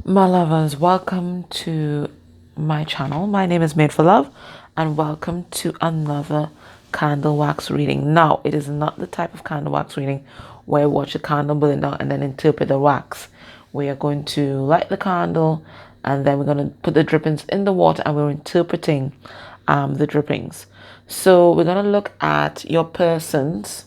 My lovers, welcome to my channel. My name is Made for Love, and welcome to another candle wax reading. Now, it is not the type of candle wax reading where you watch a candle burn down and then interpret the wax. We are going to light the candle, and then we're going to put the drippings in the water, and we're interpreting the drippings. So we're going to look at your person's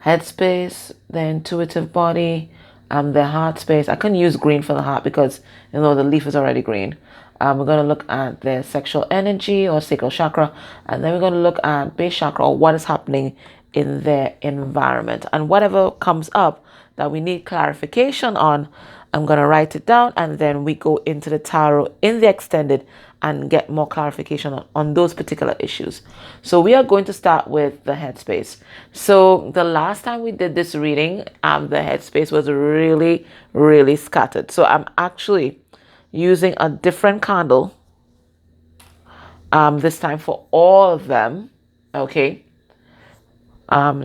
headspace, their intuitive body, their heart space. I couldn't use green for the heart because the leaf is already green. We're going to look at their sexual energy or sacral chakra, and then we're going to look at base chakra or what is happening in their environment. And whatever comes up that we need clarification on, I'm going to write it down, and then we go into the tarot in the extended and get more clarification on those particular issues. So we are going to start with the headspace. So the last time we did this reading, the headspace was really, really scattered. So I'm actually using a different candle this time for all of them, okay?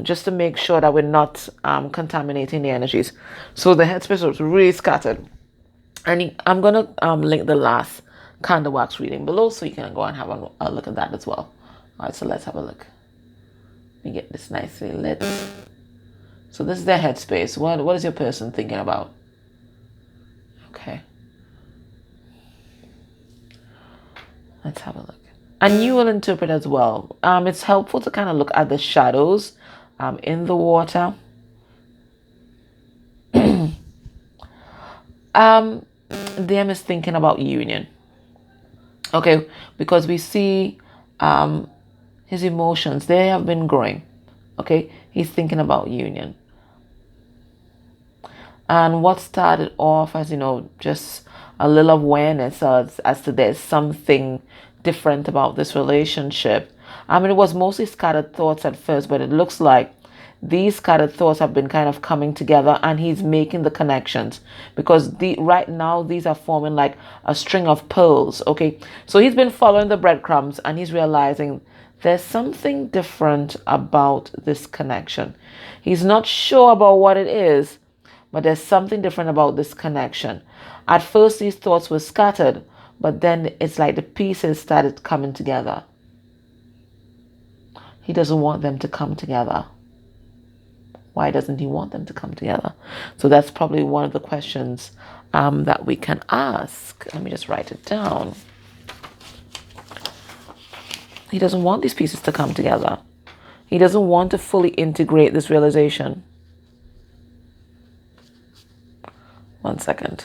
Just to make sure that we're not contaminating the energies. So the headspace was really scattered. And I'm going to link the last candle wax reading below so you can go and have a look at that as well. All right, so let's have a look. Let me get this nicely lit. So this is their headspace. What is your person thinking about? Okay. Let's have a look. And you will interpret as well. It's helpful to kind of look at the shadows in the water. Them is thinking about union. Okay, because we see his emotions, they have been growing. Okay, he's thinking about union. And what started off as, just a little awareness as to there's something different about this relationship. It was mostly scattered thoughts at first, but it looks like these scattered thoughts have been kind of coming together, and he's making the connections because right now these are forming like a string of pearls. Okay, so he's been following the breadcrumbs, and he's realizing there's something different about this connection. He's not sure about what it is, but there's something different about this connection. At first these thoughts were scattered, but then it's like the pieces started coming together. He doesn't want them to come together. Why doesn't he want them to come together? So that's probably one of the questions that we can ask. Let me just write it down. He doesn't want these pieces to come together. He doesn't want to fully integrate this realization. One second.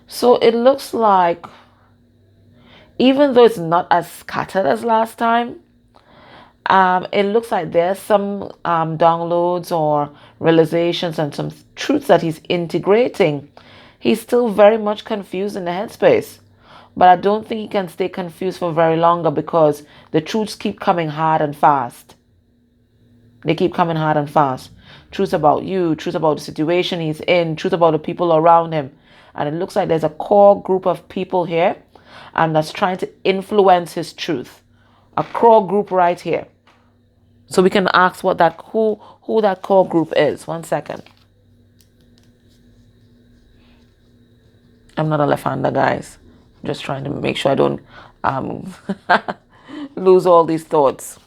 So it looks like, even though it's not as scattered as last time, it looks like there's some downloads or realizations and some truths that he's integrating. He's still very much confused in the headspace, but I don't think he can stay confused for very longer because the truths keep coming hard and fast. They keep coming hard and fast. Truths about you, truths about the situation he's in, truths about the people around him. And it looks like there's a core group of people here and that's trying to influence his truth. A core group right here. So we can ask what that who that core group is. One second. I'm not a left-hander, guys. I'm just trying to make sure I don't lose all these thoughts.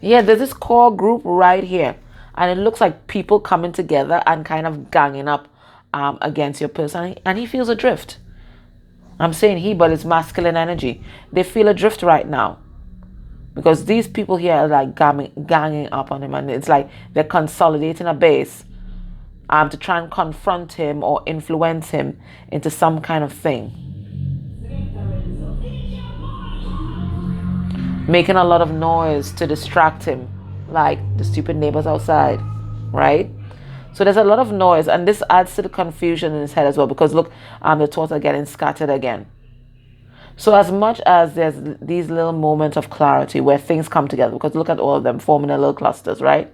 Yeah, there's this core group right here. And it looks like people coming together and kind of ganging up against your person. And he feels adrift. I'm saying he, but it's masculine energy. They feel adrift right now. Because these people here are like ganging up on him. And it's like they're consolidating a base to try and confront him or influence him into some kind of thing. Making a lot of noise to distract him. Like the stupid neighbors outside. Right? So there's a lot of noise, and this adds to the confusion in his head as well, because look, the thoughts are getting scattered again. So as much as there's these little moments of clarity where things come together, because look at all of them forming their little clusters, right?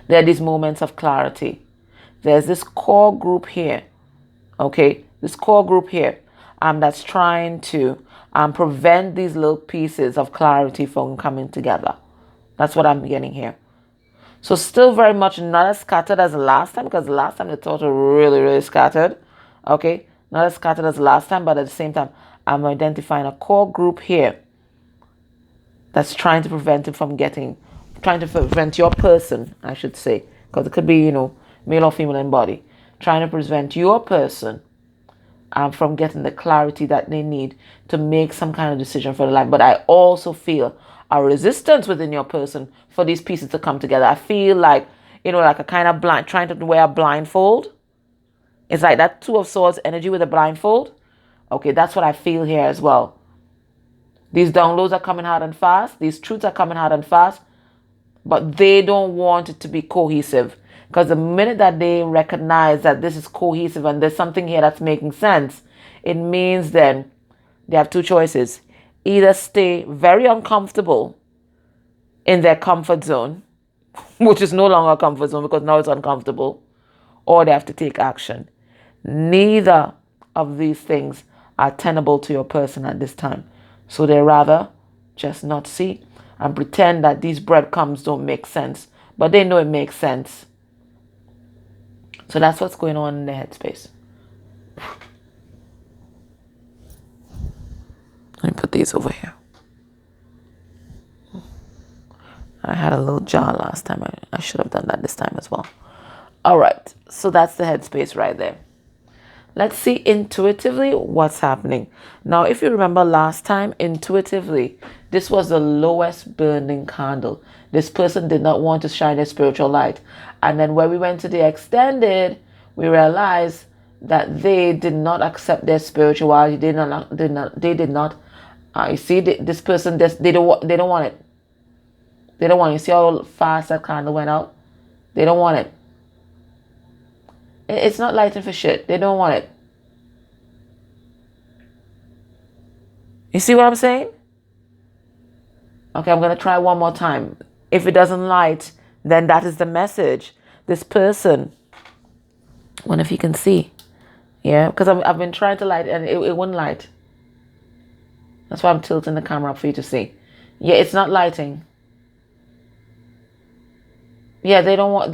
There are these moments of clarity. There's this core group here, okay? This core group here that's trying to prevent these little pieces of clarity from coming together. That's what I'm getting here. So still very much not as scattered as last time, because last time the thoughts were really, really scattered. Okay, not as scattered as last time, but at the same time, I'm identifying a core group here that's trying to prevent it from trying to prevent your person, I should say, because it could be, male or female in body, trying to prevent your person from getting the clarity that they need to make some kind of decision for their life. But I also feel a resistance within your person for these pieces to come together. I feel like, like a kind of trying to wear a blindfold. It's like that Two of Swords energy with a blindfold. Okay, that's what I feel here as well. These downloads are coming hard and fast. These truths are coming hard and fast. But they don't want it to be cohesive. Because the minute that they recognize that this is cohesive and there's something here that's making sense, it means then they have two choices. Either stay very uncomfortable in their comfort zone, which is no longer a comfort zone because now it's uncomfortable, or they have to take action. Neither of these things are tenable to your person at this time. So they rather just not see and pretend that these breadcrumbs don't make sense. But they know it makes sense. So that's what's going on in the headspace. Let me put these over here. I had a little jar last time. I should have done that this time as well. All right. So that's the headspace right there. Let's see intuitively what's happening. Now, if you remember last time, intuitively, this was the lowest burning candle. This person did not want to shine their spiritual light. And then when we went to the extended, we realized that they did not accept their spirituality. They did not. You see, this person, they don't want it. They don't want it. You see how fast that candle went out? They don't want it. It's not lighting for shit. They don't want it. You see what I'm saying? Okay, I'm going to try one more time. If it doesn't light, then that is the message. This person, I wonder if you can see. Yeah, because I've been trying to light and it wouldn't light. That's why I'm tilting the camera up for you to see. Yeah, it's not lighting. Yeah, they don't want it.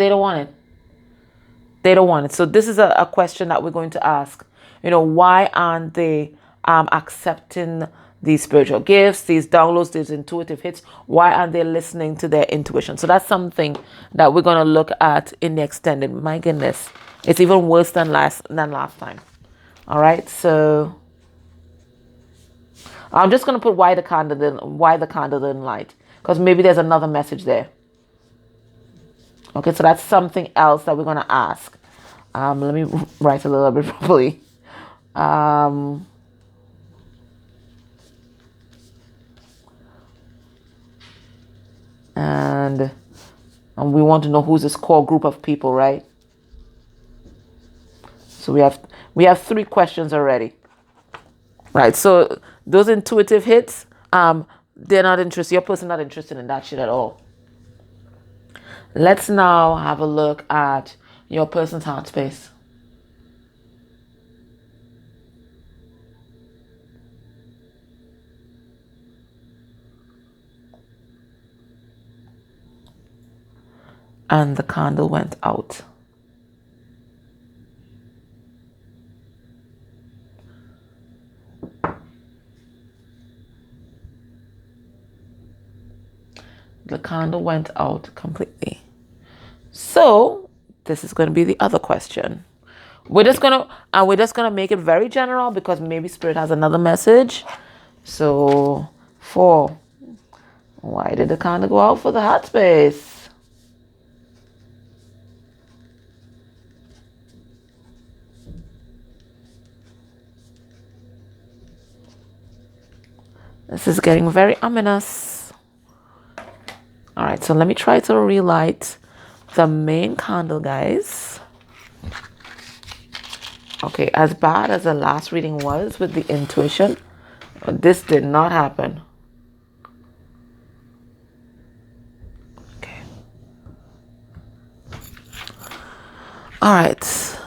They don't want it. So this is a question that we're going to ask. Why aren't they accepting these spiritual gifts, these downloads, these intuitive hits? Why aren't they listening to their intuition? So that's something that we're going to look at in the extended. My goodness, it's even worse than last time. All right, so I'm just going to put why the candle didn't light, because maybe there's another message there. Okay, so that's something else that we're going to ask. Let me write a little bit properly. And we want to know who's this core group of people, right? So we have 3 questions already. Right, so those intuitive hits, they're not interested. Your person not interested in that shit at all. Let's now have a look at your person's heart space. And the candle went out. The candle went out completely. So this is going to be the other question. We're just gonna make it very general because maybe Spirit has another message. So 4. Why did the candle go out for the heart space? This is getting very ominous. All right, so let me try to relight the main candle, guys. Okay, as bad as the last reading was with the intuition, this did not happen. Okay. All right.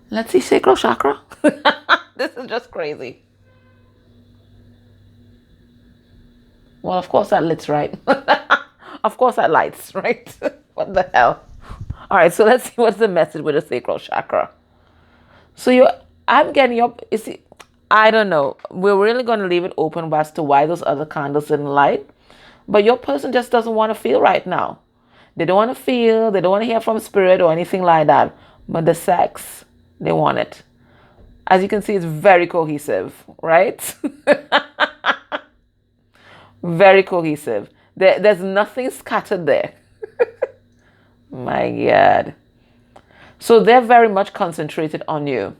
Let's see sacral chakra. This is just crazy. Well, of course that lights, right? Of course that lights, right? What the hell? All right, so let's see what's the message with the sacral chakra. So I'm getting up. You see, I don't know. We're really going to leave it open as to why those other candles didn't light. But your person just doesn't want to feel right now. They don't want to feel. They don't want to hear from spirit or anything like that. But the sex, they want it. As you can see, it's very cohesive, right? Very cohesive. There's nothing scattered there. My God. So they're very much concentrated on you.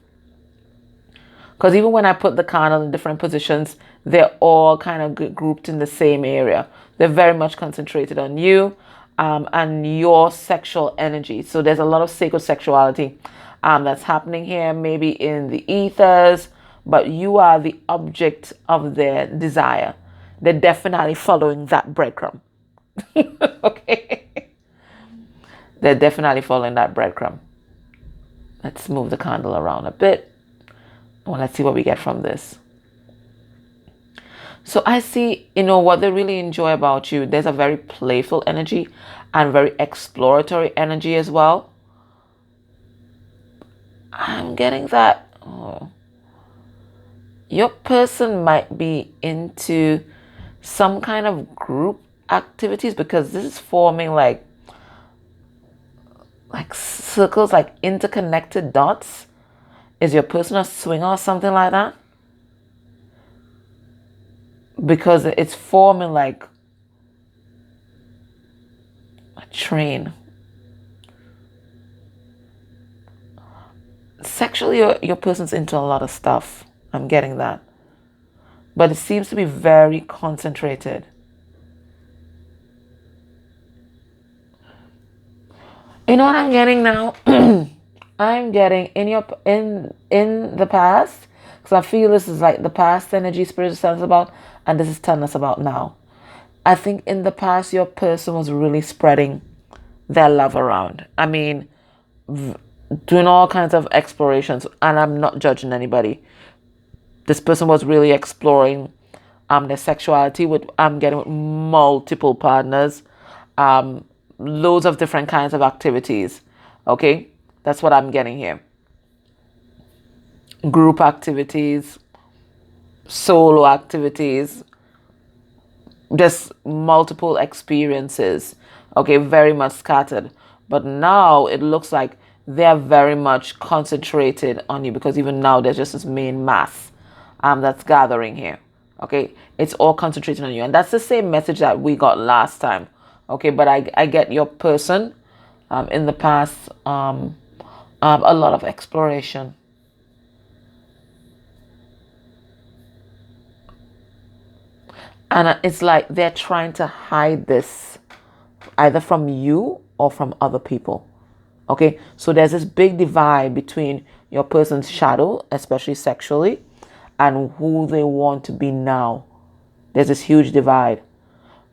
Because even when I put the candle in different positions, they're all kind of grouped in the same area. They're very much concentrated on you and your sexual energy. So there's a lot of sacred sexuality that's happening here, maybe in the ethers, but you are the object of their desire. They're definitely following that breadcrumb. Okay? They're definitely following that breadcrumb. Let's move the candle around a bit. Well, let's see what we get from this. So I see, what they really enjoy about you. There's a very playful energy and very exploratory energy as well. I'm getting that. Your person might be into some kind of group activities because this is forming like circles, like interconnected dots. Is your person a swinger or something like that? Because it's forming like a train. Sexually, your person's into a lot of stuff. I'm getting that. But it seems to be very concentrated. You know what I'm getting now? I'm getting in the past, because I feel this is like the past energy spirit is telling us about, and this is telling us about now. I think in the past your person was really spreading their love around. I mean, doing all kinds of explorations, and I'm not judging anybody. This person was really exploring their sexuality with getting with multiple partners, loads of different kinds of activities. Okay, that's what I'm getting here. Group activities, solo activities, just multiple experiences. Okay, very much scattered. But now it looks like they're very much concentrated on you, because even now there's just this main mass that's gathering here. Okay, it's all concentrated on you, and that's the same message that we got last time. Okay, but I get your person in the past a lot of exploration. And it's like they're trying to hide this either from you or from other people. Okay, so there's this big divide between your person's shadow, especially sexually, and who they want to be now. There's this huge divide.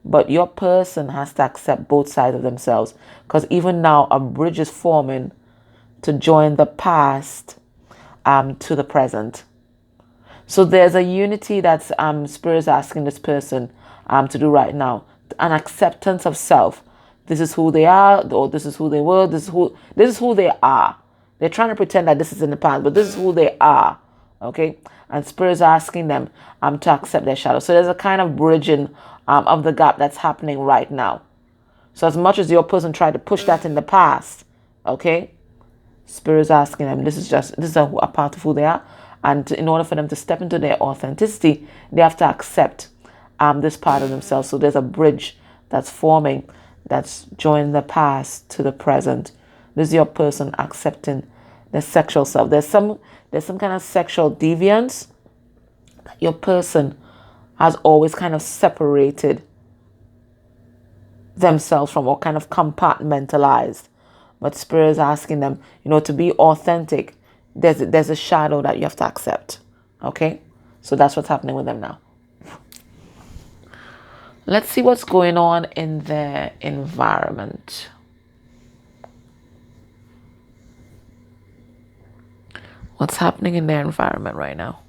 But your person has to accept both sides of themselves, because even now a bridge is forming to join the past to the present. So there's a unity that's Spirit is asking this person to do right now. An acceptance of self. This is who they are, or this is who they were, this is who they are. They're trying to pretend that this is in the past, but this is who they are. Okay? And Spirit is asking them to accept their shadow. So there's a kind of bridging of the gap that's happening right now. So as much as your person tried to push that in the past, okay, Spirit is asking them, this is a part of who they are. And in order for them to step into their authenticity, they have to accept this part of themselves. So there's a bridge that's forming, that's joining the past to the present. This is your person accepting their sexual self. There's some kind of sexual deviance that your person has always kind of separated themselves from, or kind of compartmentalized. But Spirit is asking them, to be authentic. There's a shadow that you have to accept. Okay? So that's what's happening with them now. Let's see what's going on in their environment. What's happening in their environment right now?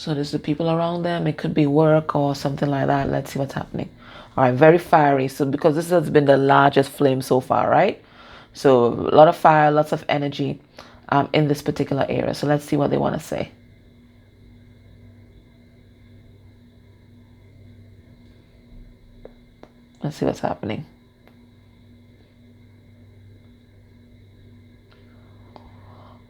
So there's the people around them. It could be work or something like that. Let's see what's happening. All right, very fiery. So because this has been the largest flame so far, right? So a lot of fire, lots of energy in this particular area. So let's see what they want to say. Let's see what's happening.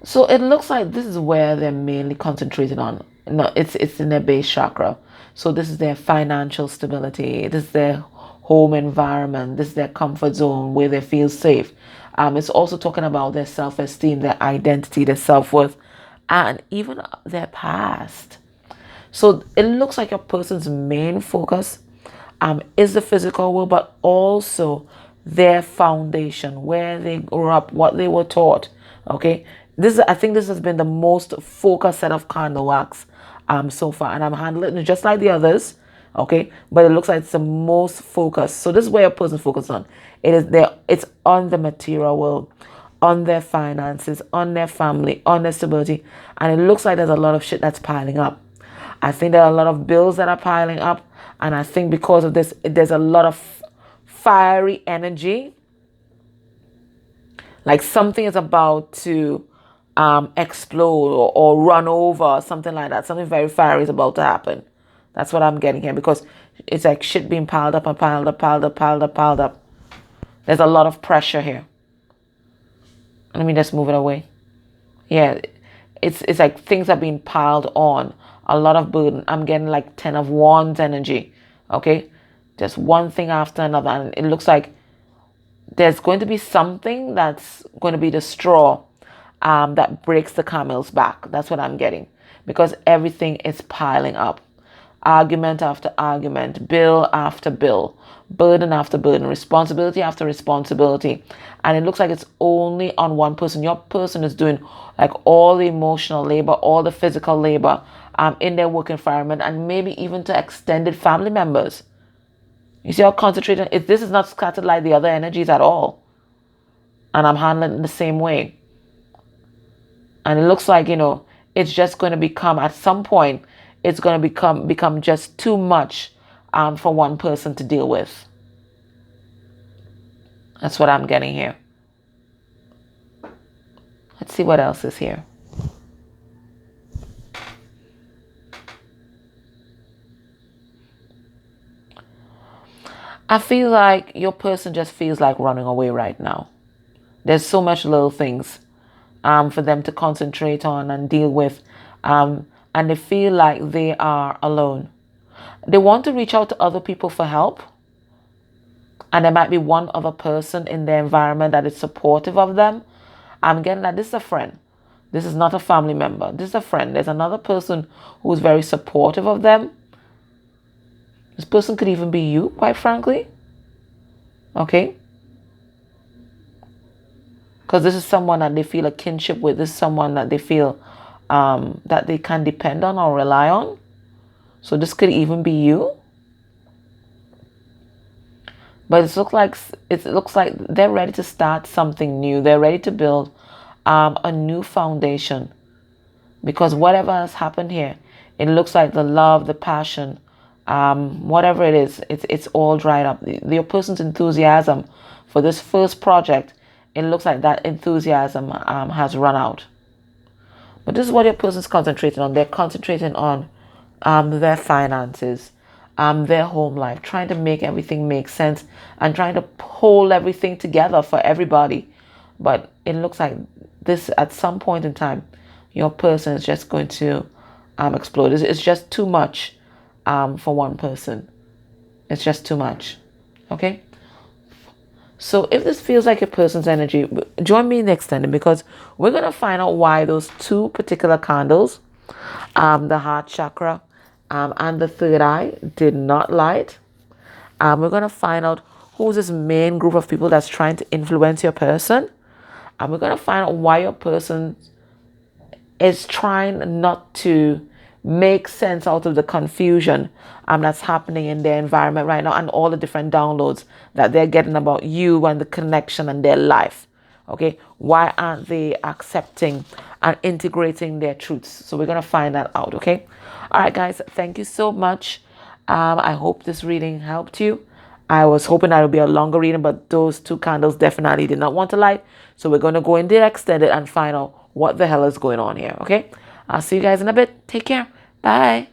So it looks like this is where they're mainly concentrated on. No, it's in their base chakra. So this is their financial stability. This is their home environment. This is their comfort zone where they feel safe. It's also talking about their self-esteem, their identity, their self-worth, and even their past. So it looks like your person's main focus is the physical world, but also their foundation, where they grew up, what they were taught. Okay, I think this has been the most focused set of candle wax so far, and I'm handling it just like the others. Okay, but it looks like it's the most focused. So this is where a person focuses on. It's on the material world, on their finances, on their family, on their stability, and it looks like there's a lot of shit that's piling up. I think there are a lot of bills that are piling up, and I think because of this, there's a lot of fiery energy. Like something is about to explode or run over, or something like that. Something very fiery is about to happen. That's what I'm getting here, because it's like shit being piled up and piled up, piled up, piled up, piled up. There's a lot of pressure here. Let me just move it away. Yeah, it's like things are being piled on. A lot of burden. I'm getting like 10 of Wands energy. Okay, just one thing after another, and it looks like there's going to be something that's going to be the straw that breaks the camel's back. That's what I'm getting, because everything is piling up. Argument after argument, bill after bill, burden after burden, responsibility after responsibility. And it looks like it's only on one person. Your person is doing like all the emotional labor, all the physical labor in their work environment, and maybe even to extended family members. You see how concentrated? This is not scattered like the other energies at all. And I'm handling it the same way. And it looks like, it's just going to become, at some point, it's going to become just too much for one person to deal with. That's what I'm getting here. Let's see what else is here. I feel like your person just feels like running away right now. There's so much little things for them to concentrate on and deal with. And they feel like they are alone. They want to reach out to other people for help. And there might be one other person in their environment that is supportive of them. I'm getting that this is a friend. This is not a family member. This is a friend. There's another person who's very supportive of them. This person could even be you, quite frankly. Okay? Because this is someone that they feel a kinship with. This is someone that they feel that they can depend on or rely on. So this could even be you. But it looks like they're ready to start something new. They're ready to build a new foundation. Because whatever has happened here, it looks like the love, the passion, whatever it is, it's all dried up. Your person's enthusiasm for this first project, it looks like that enthusiasm has run out. But this is what your person's concentrating on. They're concentrating on their finances, their home life, trying to make everything make sense and trying to hold everything together for everybody. But it looks like this, at some point in time, your person is just going to explode. It's just too much for one person. It's just too much. Okay? So if this feels like a person's energy, join me in the extended, because we're going to find out why those two particular candles, the heart chakra and the third eye, did not light. We're going to find out who's this main group of people that's trying to influence your person. And we're going to find out why your person is trying not to make sense out of the confusion that's happening in their environment right now, and all the different downloads that they're getting about you and the connection and their life. Okay, why aren't they accepting and integrating their truths? So we're gonna find that out. Okay, all right, guys. Thank you so much. I hope this reading helped you. I was hoping that it would be a longer reading, but those two candles definitely did not want to light. So we're going to go in the extended and find out what the hell is going on here. Okay, I'll see you guys in a bit. Take care. Bye.